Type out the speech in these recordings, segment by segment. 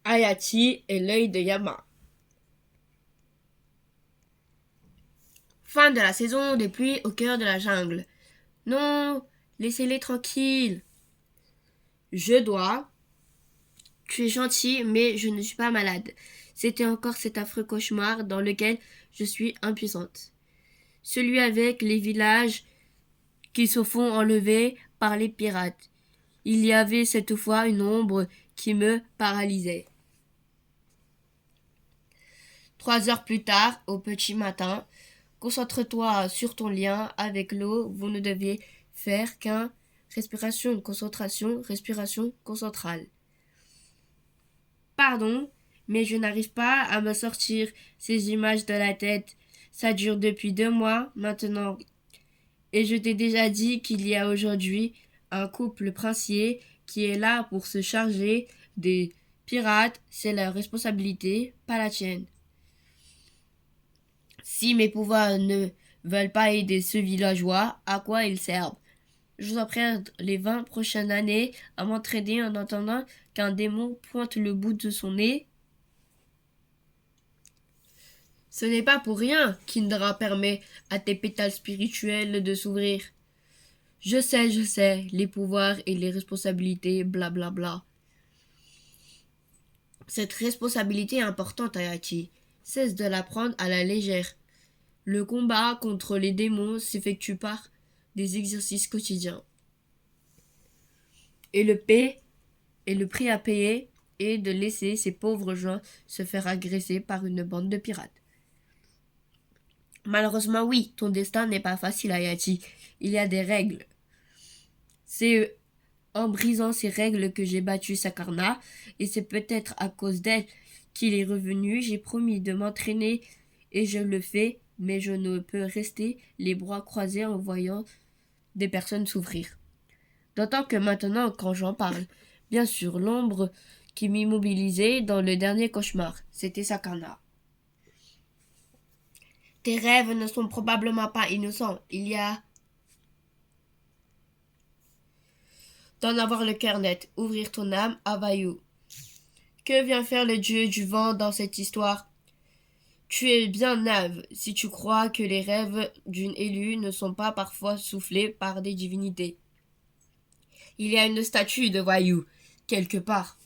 Hayachi et l'œil de Yama. Fin de la saison des pluies au cœur de la jungle. Non, laissez-les tranquilles. Je dois. Tu es gentil, mais je ne suis pas malade. C'était encore cet affreux cauchemar dans lequel je suis impuissante. Celui avec les villages qui se font enlever par les pirates. Il y avait cette fois une ombre qui me paralysait. 3 heures plus tard, au petit matin, concentre-toi sur ton lien avec l'eau. Vous ne deviez faire qu'un respiration, concentration, respiration concentrale. Pardon, mais je n'arrive pas à me sortir ces images de la tête. Ça dure depuis 2 mois maintenant. Et je t'ai déjà dit qu'il y a aujourd'hui un couple princier qui est là pour se charger des pirates. C'est leur responsabilité, pas la tienne. Si mes pouvoirs ne veulent pas aider ce villageois, à quoi ils servent? Je dois perdre les 20 prochaines années à m'entraîner en attendant qu'un démon pointe le bout de son nez. Ce n'est pas pour rien qu'Indra permet à tes pétales spirituels de s'ouvrir. Je sais, les pouvoirs et les responsabilités, blablabla. Bla bla. Cette responsabilité est importante, Hayachi. Cesse de la prendre à la légère. Le combat contre les démons s'effectue par des exercices quotidiens. Et le prix à payer est de laisser ces pauvres gens se faire agresser par une bande de pirates. Malheureusement, oui, ton destin n'est pas facile, Hayachi. Il y a des règles. C'est en brisant ces règles que j'ai battu Sakarna, et c'est peut-être à cause d'elle qu'il est revenu. J'ai promis de m'entraîner et je le fais, mais je ne peux rester les bras croisés en voyant des personnes souffrir. D'autant que maintenant, quand j'en parle, bien sûr, l'ombre qui m'immobilisait dans le dernier cauchemar, c'était Sakarna. Tes rêves ne sont probablement pas innocents. Il y a d'en avoir le cœur net, ouvrir ton âme à Vayu. Que vient faire le dieu du vent dans cette histoire? Tu es bien naïve si tu crois que les rêves d'une élue ne sont pas parfois soufflés par des divinités. Il y a une statue de Vayu, quelque part.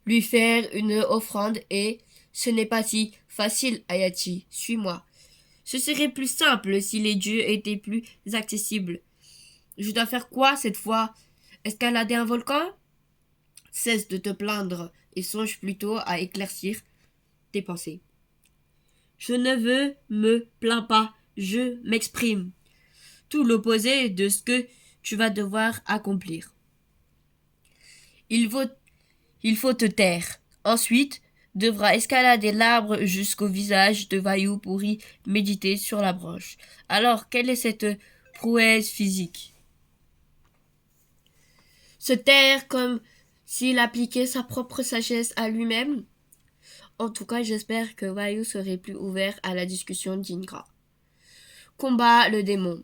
Lui faire une offrande et ce n'est pas si facile, Hayachi. Suis-moi. Ce serait plus simple si les dieux étaient plus accessibles. Je dois faire quoi cette fois? Escalader un volcan? Cesse de te plaindre et songe plutôt à éclaircir tes pensées. Je ne me plains pas, je m'exprime. Tout l'opposé de ce que tu vas devoir accomplir. Il faut te taire. Ensuite, devra escalader l'arbre jusqu'au visage de Vayu pour y méditer sur la branche. Alors, quelle est cette prouesse physique? Se taire comme s'il appliquait sa propre sagesse à lui-même? En tout cas, j'espère que Vayu serait plus ouvert à la discussion d'Indra. Combat le démon.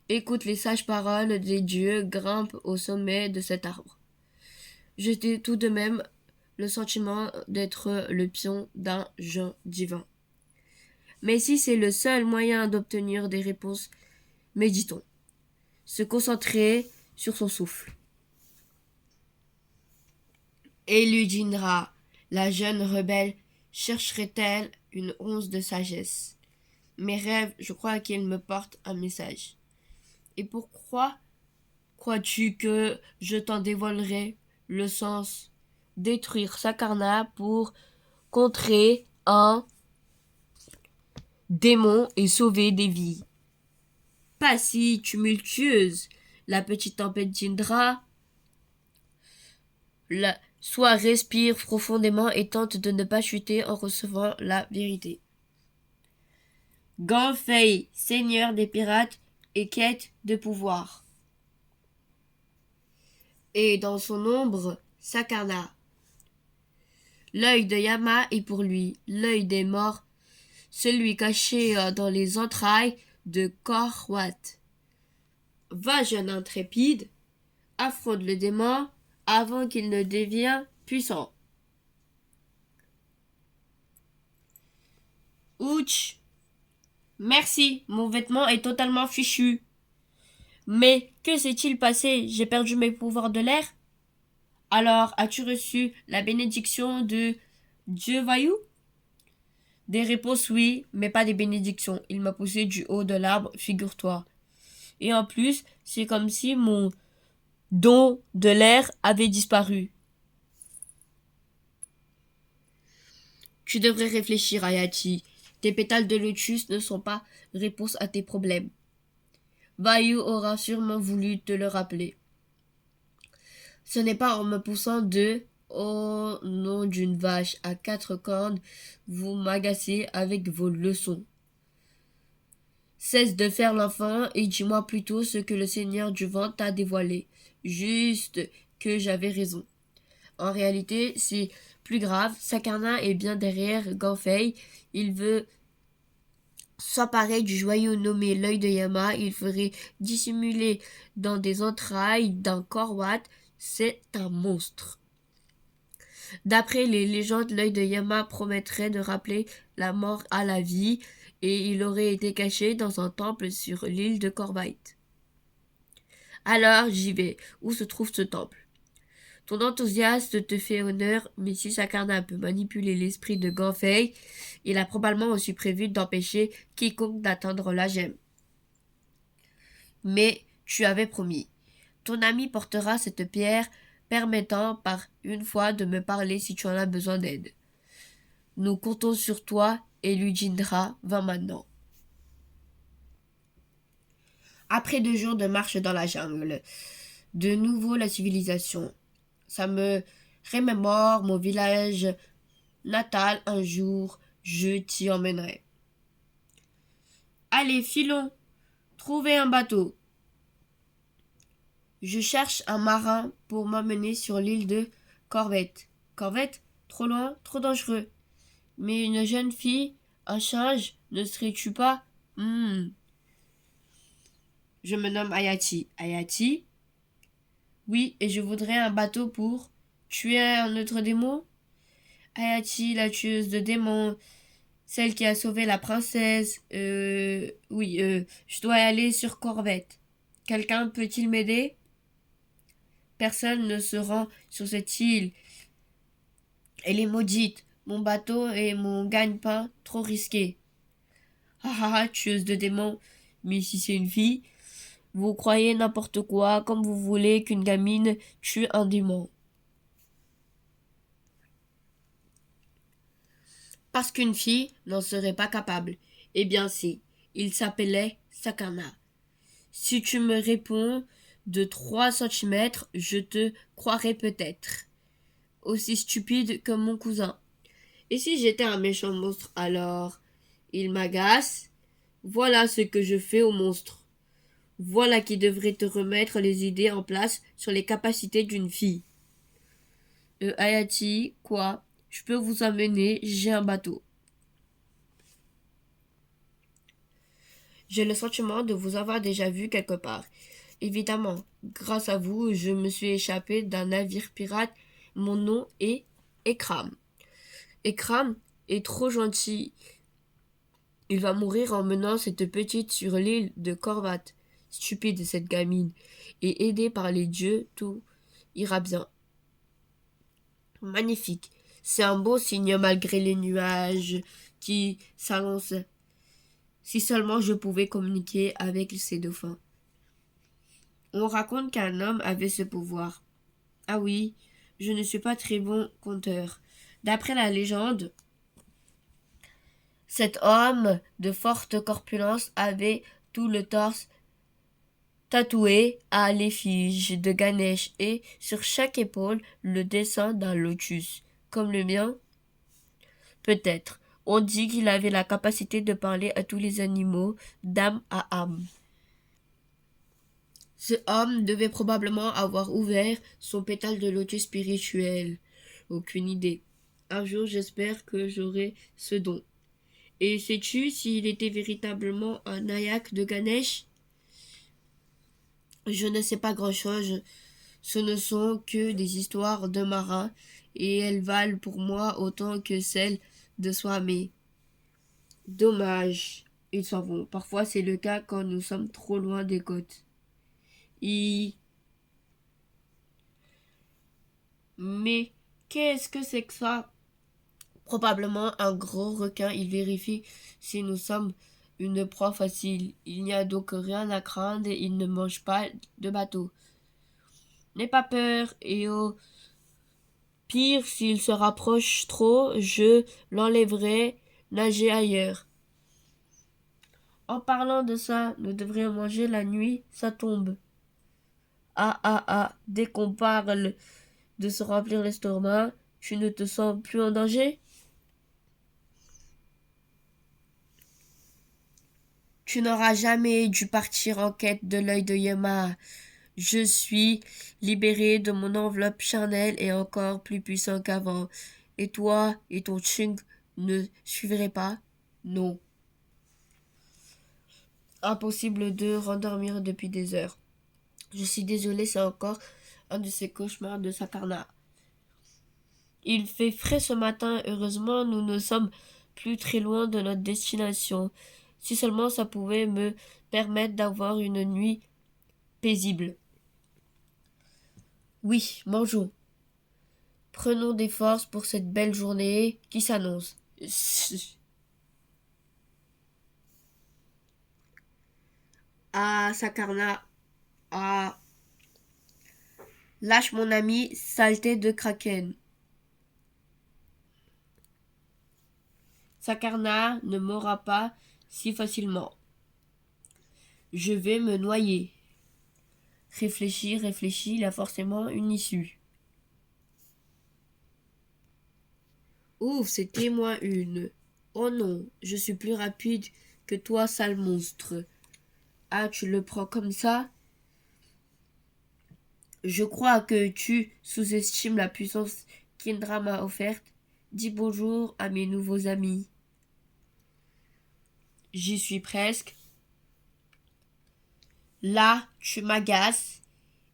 Écoute les sages paroles des dieux, grimpe au sommet de cet arbre. J'ai tout de même le sentiment d'être le pion d'un jeu divin. Mais si c'est le seul moyen d'obtenir des réponses, méditons. Se concentrer sur son souffle. Eludindra, la jeune rebelle, chercherait-elle une once de sagesse? Mes rêves, je crois qu'ils me portent un message. Et pourquoi crois-tu que je t'en dévoilerai le sens? Détruire Sakarna pour contrer un démon et sauver des vies. Pas si tumultueuse, la petite tempête d'Indra. Soit respire profondément et tente de ne pas chuter en recevant la vérité. Ganfei, seigneur des pirates et quête de pouvoir. Et dans son ombre, Sakarna. L'œil de Yama est pour lui l'œil des morts, celui caché dans les entrailles de Korwat. Va, jeune intrépide, affronte le démon avant qu'il ne devienne puissant. Ouch! Merci, mon vêtement est totalement fichu. Mais que s'est-il passé? J'ai perdu mes pouvoirs de l'air? Alors, as-tu reçu la bénédiction de Dieu Vaillou? Des réponses oui, mais pas des bénédictions. Il m'a poussé du haut de l'arbre, figure-toi. Et en plus, c'est comme si mon don de l'air avait disparu. Tu devrais réfléchir, Ayachi. Tes pétales de lotus ne sont pas réponse à tes problèmes. Vaillou aura sûrement voulu te le rappeler. Ce n'est pas en me poussant au nom d'une vache à 4 cornes, vous m'agacez avec vos leçons. Cesse de faire l'enfant et dis-moi plutôt ce que le Seigneur du vent t'a dévoilé. Juste que j'avais raison. En réalité, c'est plus grave. Sakarna est bien derrière Ganfei. Il veut s'emparer du joyau nommé l'œil de Yama. Il ferait dissimuler dans des entrailles d'un Korwat. C'est un monstre. D'après les légendes, l'œil de Yama promettrait de rappeler la mort à la vie, et il aurait été caché dans un temple sur l'île de Corvite. Alors j'y vais. Où se trouve ce temple? Ton enthousiasme te fait honneur, mais si Sakarna peut manipuler l'esprit de Ganfei, il a probablement aussi prévu d'empêcher quiconque d'atteindre la gemme. Mais tu avais promis. Ton ami portera cette pierre, permettant par une fois de me parler si tu en as besoin d'aide. Nous comptons sur toi et Lujindra va maintenant. Après 2 jours de marche dans la jungle, de nouveau la civilisation. Ça me remémore mon village natal. Un jour, je t'y emmènerai. Allez, filons, trouvez un bateau. Je cherche un marin pour m'emmener sur l'île de Corvette. Corvette? Trop loin, trop dangereux. Mais une jeune fille, un singe, ne serais-tu pas? Je me nomme Ayachi. Ayachi? Oui, et je voudrais un bateau pour tuer un autre démon? Ayachi, la tueuse de démons, celle qui a sauvé la princesse. Oui, je dois aller sur Corvette. Quelqu'un peut-il m'aider? Personne ne se rend sur cette île. Elle est maudite. Mon bateau et mon gagne-pain trop risqués. Tueuse de démons. Mais si c'est une fille, vous croyez n'importe quoi, comme vous voulez qu'une gamine tue un démon. Parce qu'une fille n'en serait pas capable. Eh bien si, il s'appelait Sakana. Si tu me réponds de 3 centimètres, je te croirais peut-être. Aussi stupide que mon cousin. Et si j'étais un méchant monstre alors? Il m'agace. Voilà ce que je fais au monstre. Voilà qui devrait te remettre les idées en place sur les capacités d'une fille. Hayati, quoi? Je peux vous emmener, j'ai un bateau. J'ai le sentiment de vous avoir déjà vu quelque part. Évidemment, grâce à vous, je me suis échappé d'un navire pirate. Mon nom est Ekram. Ekram est trop gentil. Il va mourir en menant cette petite sur l'île de Corvat. Stupide cette gamine. Et aidée par les dieux, tout ira bien. Magnifique. C'est un beau signe malgré les nuages qui s'annoncent. Si seulement je pouvais communiquer avec ces dauphins. On raconte qu'un homme avait ce pouvoir. Ah oui, je ne suis pas très bon conteur. D'après la légende, cet homme de forte corpulence avait tout le torse tatoué à l'effigie de Ganesh et sur chaque épaule le dessin d'un lotus, comme le mien. Peut-être. On dit qu'il avait la capacité de parler à tous les animaux, d'âme à âme. Ce homme devait probablement avoir ouvert son pétale de lotus spirituel. Aucune idée. Un jour, j'espère que j'aurai ce don. Et sais-tu s'il était véritablement un Nayak de Ganesh? Je ne sais pas grand-chose. Ce ne sont que des histoires de marins, et elles valent pour moi autant que celles de Swami. Dommage, ils s'en vont. Parfois c'est le cas quand nous sommes trop loin des côtes. I... Mais qu'est-ce que c'est que ça? Probablement un gros requin. Il vérifie si nous sommes une proie facile. Il n'y a donc rien à craindre et il ne mange pas de bateau. N'aie pas peur, et au pire, s'il se rapproche trop, je l'enlèverai nager ailleurs. En parlant de ça, nous devrions manger la nuit, ça tombe. Ah ah ah, dès qu'on parle de se remplir l'estomac, tu ne te sens plus en danger? Tu n'auras jamais dû partir en quête de l'œil de Yama. Je suis libéré de mon enveloppe charnelle et encore plus puissant qu'avant. Et toi et ton Chung ne suivrez pas? Non. Impossible de rendormir depuis des heures. Je suis désolé, c'est encore un de ces cauchemars de Sakarna. Il fait frais ce matin, heureusement nous ne sommes plus très loin de notre destination. Si seulement ça pouvait me permettre d'avoir une nuit paisible. Oui, mangeons. Prenons des forces pour cette belle journée qui s'annonce. Ah, Sakarna. Ah. Lâche mon ami, saleté de kraken. Sakarna ne m'aura pas si facilement. Je vais me noyer. Réfléchis, réfléchis, il a forcément une issue. Ouf, c'était moi une. Oh non, je suis plus rapide que toi, sale monstre. Ah, tu le prends comme ça? Je crois que tu sous-estimes la puissance qu'Indra m'a offerte. Dis bonjour à mes nouveaux amis. J'y suis presque. Là, tu m'agaces.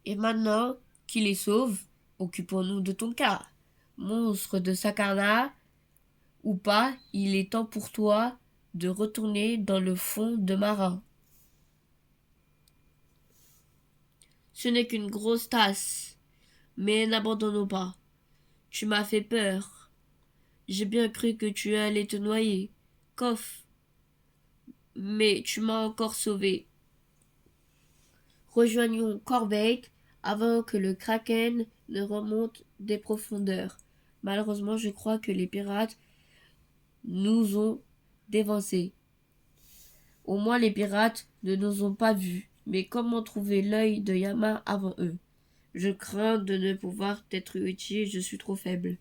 Et maintenant qu'il est sauve, occupons-nous de ton cas. Monstre de Sakarna, ou pas, il est temps pour toi de retourner dans le fond de marin. Ce n'est qu'une grosse tasse, mais n'abandonnons pas. Tu m'as fait peur. J'ai bien cru que tu allais te noyer. Coff. Mais tu m'as encore sauvé. Rejoignons Corbeil avant que le kraken ne remonte des profondeurs. Malheureusement, je crois que les pirates nous ont dévancés. Au moins les pirates ne nous ont pas vus. Mais comment trouver l'œil de Yama avant eux? Je crains de ne pouvoir t'être utile, je suis trop faible.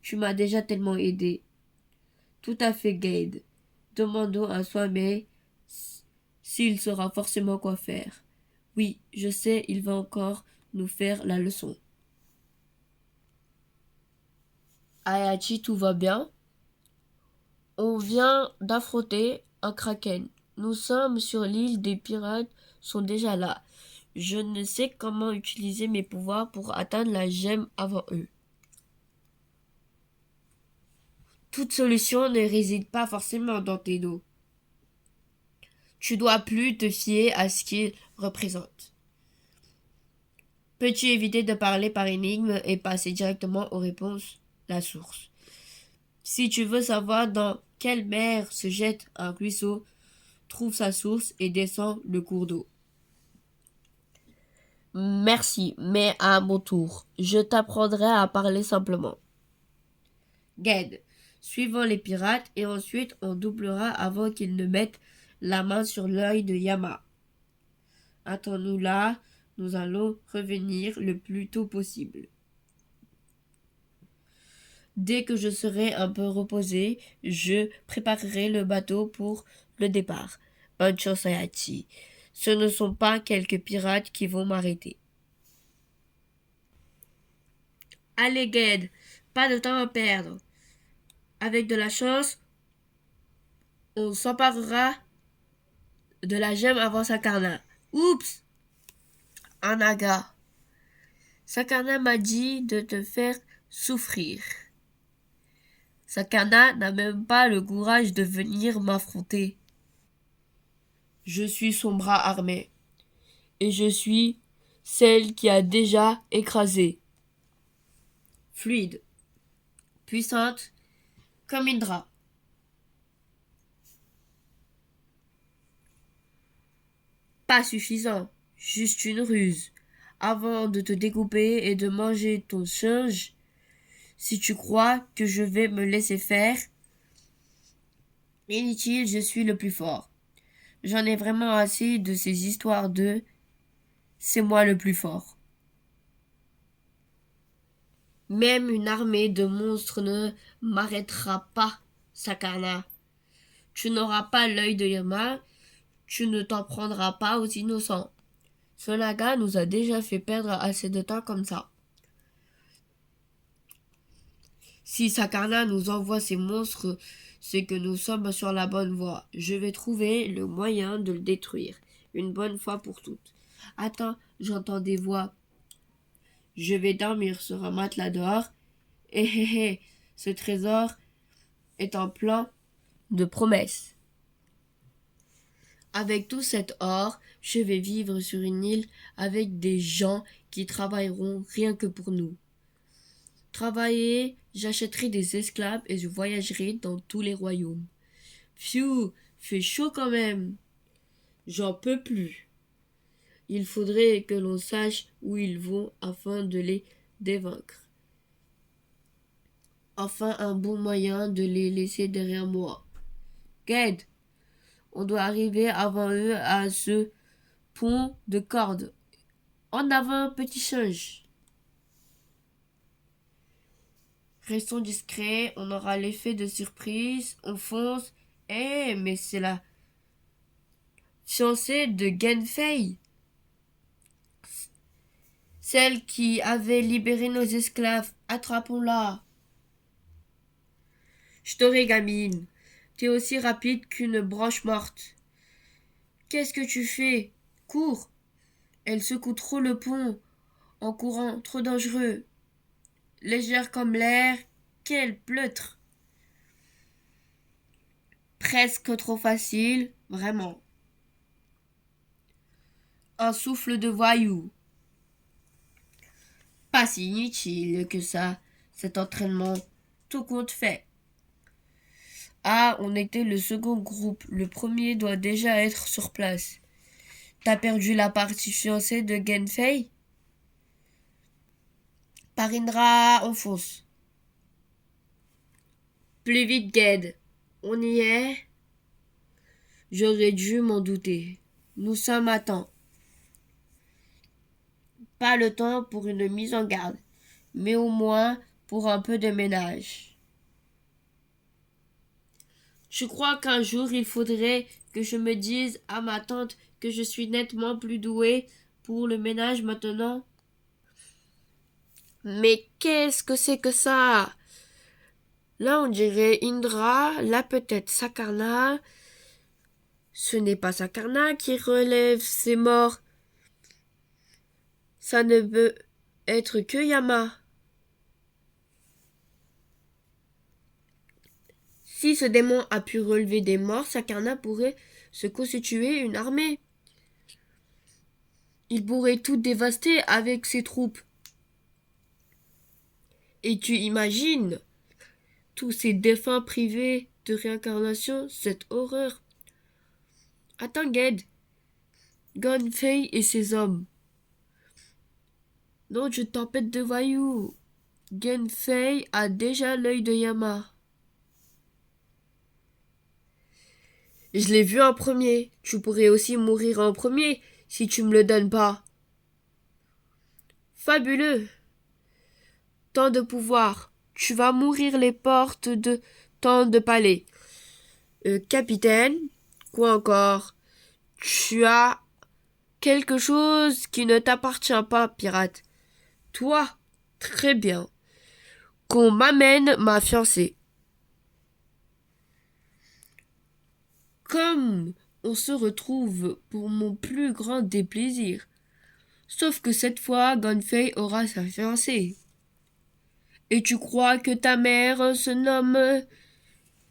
Tu m'as déjà tellement aidé. Tout à fait, Gade. Demandons à Swame s'il saura forcément quoi faire. Oui, je sais, il va encore nous faire la leçon. Ayachi, tout va bien? On vient d'affronter un kraken. Nous sommes sur l'île, des pirates sont déjà là. Je ne sais comment utiliser mes pouvoirs pour atteindre la gemme avant eux. Toute solution ne réside pas forcément dans tes dos. Tu dois plus te fier à ce qu'ils représentent. Peux-tu éviter de parler par énigme et passer directement aux réponses? La source. Si tu veux savoir dans quelle mer se jette un ruisseau, trouve sa source et descends le cours d'eau. Merci, mais à mon tour, je t'apprendrai à parler simplement. Gad, suivons les pirates et ensuite on doublera avant qu'ils ne mettent la main sur l'œil de Yama. Attends-nous là, nous allons revenir le plus tôt possible. Dès que je serai un peu reposé, je préparerai le bateau pour le départ. Bonne chance, Ayachi. Ce ne sont pas quelques pirates qui vont m'arrêter. Allez, Ged, pas de temps à perdre. Avec de la chance, on s'emparera de la gemme avant Sakarna. Oups! Un naga. Sakana m'a dit de te faire souffrir. Sakana n'a même pas le courage de venir m'affronter. Je suis son bras armé, et je suis celle qui a déjà écrasé. Fluide, puissante, comme Indra. Pas suffisant, juste une ruse. Avant de te découper et de manger ton singe, si tu crois que je vais me laisser faire, inutile, je suis le plus fort. J'en ai vraiment assez de ces histoires de c'est moi le plus fort. Même une armée de monstres ne m'arrêtera pas, Sakana. Tu n'auras pas l'œil de Yama, tu ne t'en prendras pas aux innocents. Ce naga nous a déjà fait perdre assez de temps comme ça. Si Sakana nous envoie ces monstres, c'est que nous sommes sur la bonne voie. Je vais trouver le moyen de le détruire, une bonne fois pour toutes. Attends, j'entends des voix. Je vais dormir sur un matelas dehors. Eh hé hé, ce trésor est en plan de promesses. Avec tout cet or, je vais vivre sur une île avec des gens qui travailleront rien que pour nous. Travailler, j'achèterai des esclaves et je voyagerai dans tous les royaumes. Pfiou, fait chaud quand même. J'en peux plus. Il faudrait que l'on sache où ils vont afin de les dévaincre. Enfin un bon moyen de les laisser derrière moi. Ged, on doit arriver avant eux à ce pont de cordes. En avant, petit singe. Restons discrets, on aura l'effet de surprise, on fonce. Eh, mais c'est la fiancée de Genfei, celle qui avait libéré nos esclaves. Attrapons-la. Je t'aurai, gamine. T'es aussi rapide qu'une branche morte. Qu'est-ce que tu fais? Cours. Elle secoue trop le pont. En courant, trop dangereux. Légère comme l'air. Quel pleutre. Presque trop facile, vraiment. Un souffle de voyou. Pas si inutile que ça, cet entraînement, tout compte fait. Ah, on était le second groupe, le premier doit déjà être sur place. T'as perdu la partie fiancée de Genfei? Parindra, on fonce. Plus vite, Ged. On y est? J'aurais dû m'en douter. Nous sommes à temps. Pas le temps pour une mise en garde, mais au moins pour un peu de ménage. Je crois qu'un jour il faudrait que je me dise à ma tante que je suis nettement plus douée pour le ménage maintenant. Mais qu'est-ce que c'est que ça? Là on dirait Indra, là peut-être Sakarna. Ce n'est pas Sakarna qui relève ses morts. Ça ne peut être que Yama. Si ce démon a pu relever des morts, Sakarna pourrait se constituer une armée. Il pourrait tout dévaster avec ses troupes. Et tu imagines tous ces défunts privés de réincarnation, cette horreur. Attends, Ged. Gunfei et ses hommes. Non, je tempête de voyous. Genfei a déjà l'œil de Yama. Je l'ai vu en premier. Tu pourrais aussi mourir en premier si tu me le donnes pas. Fabuleux. Tant de pouvoir. Tu vas mourir les portes de tant de palais. Capitaine, quoi encore? Tu as quelque chose qui ne t'appartient pas, pirate. Toi, très bien. Qu'on m'amène ma fiancée. Comme on se retrouve pour mon plus grand déplaisir. Sauf que cette fois, Gunfei aura sa fiancée. Et tu crois que ta mère se nomme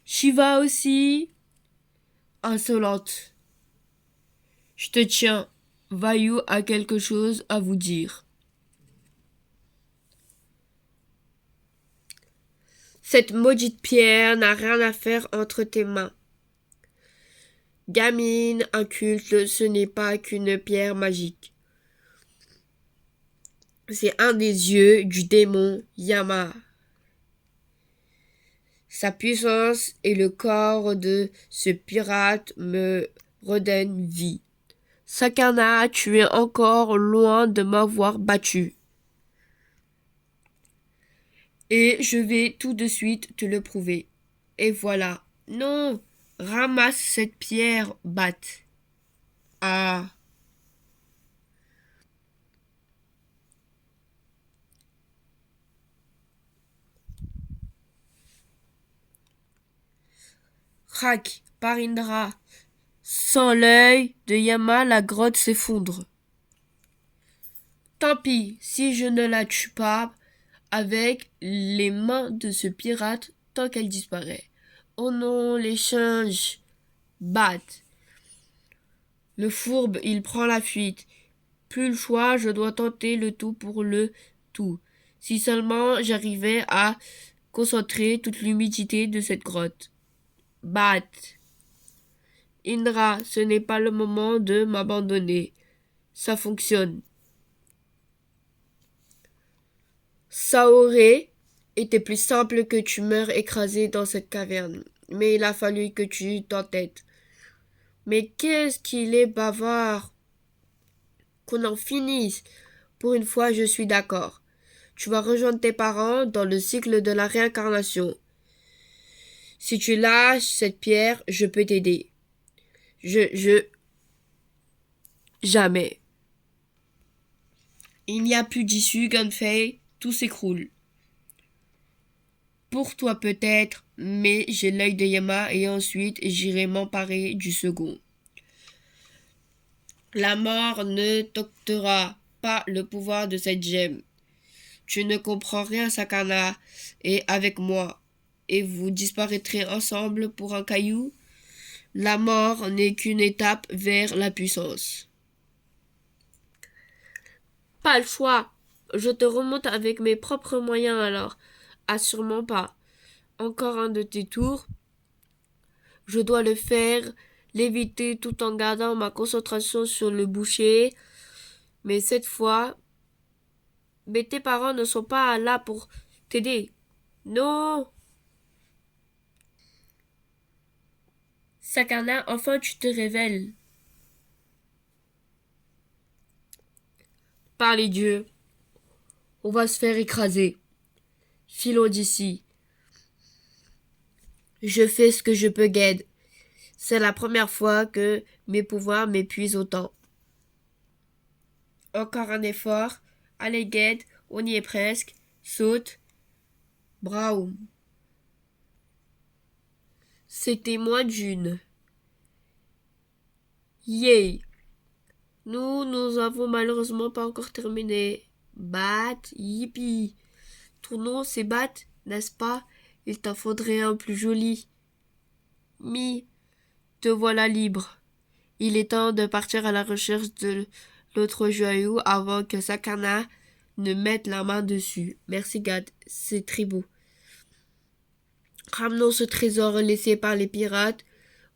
Shiva aussi? Insolente. Je te tiens. Vaillou a quelque chose à vous dire. Cette maudite pierre n'a rien à faire entre tes mains. Gamine, inculte, ce n'est pas qu'une pierre magique. C'est un des yeux du démon Yama. Sa puissance et le corps de ce pirate me redonnent vie. Sakana, tu es encore loin de m'avoir battu. Et je vais tout de suite te le prouver. Et voilà. Non, ramasse cette pierre, Bat. Ah. Crac, Parindra. Sans l'œil de Yama, la grotte s'effondre. Tant pis, si je ne la tue pas avec les mains de ce pirate tant qu'elle disparaît. Oh non, l'échange. Bat. Le fourbe, il prend la fuite. Plus le choix, je dois tenter le tout pour le tout. Si seulement j'arrivais à concentrer toute l'humidité de cette grotte. Bat. Indra, ce n'est pas le moment de m'abandonner. Ça fonctionne. Ça aurait été plus simple que tu meurs écrasé dans cette caverne. Mais il a fallu que tu t'entêtes. Mais qu'est-ce qu'il est bavard. Qu'on en finisse. Pour une fois, je suis d'accord. Tu vas rejoindre tes parents dans le cycle de la réincarnation. Si tu lâches cette pierre, je peux t'aider. Jamais. Il n'y a plus d'issue, Gunfei. Tout s'écroule. Pour toi peut-être, mais j'ai l'œil de Yama et ensuite j'irai m'emparer du second. La mort ne t'octroiera pas le pouvoir de cette gemme. Tu ne comprends rien, Sakana, et avec moi, et vous disparaîtrez ensemble pour un caillou. La mort n'est qu'une étape vers la puissance. Pas le choix. Je te remonte avec mes propres moyens alors. Assurément pas. Encore un de tes tours. Je dois le faire, l'éviter tout en gardant ma concentration sur le boucher. Mais cette fois, tes parents ne sont pas là pour t'aider. Non. Sakana, enfin tu te révèles. Par les dieux, on va se faire écraser. Filons d'ici. Je fais ce que je peux, Ged. C'est la première fois que mes pouvoirs m'épuisent autant. Encore un effort. Allez, Ged, on y est presque. Saute. Braum. C'était moins d'une. Yay. Nous avons malheureusement pas encore terminé. Bat, yippee. Ton nom c'est Bat, n'est-ce pas? Il t'en faudrait un plus joli. Mi, te voilà libre. Il est temps de partir à la recherche de l'autre joyau avant que Sakana ne mette la main dessus. Merci Gad, c'est très beau. Ramenons ce trésor laissé par les pirates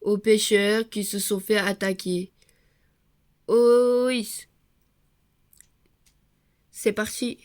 aux pêcheurs qui se sont fait attaquer. Oh oui. C'est parti.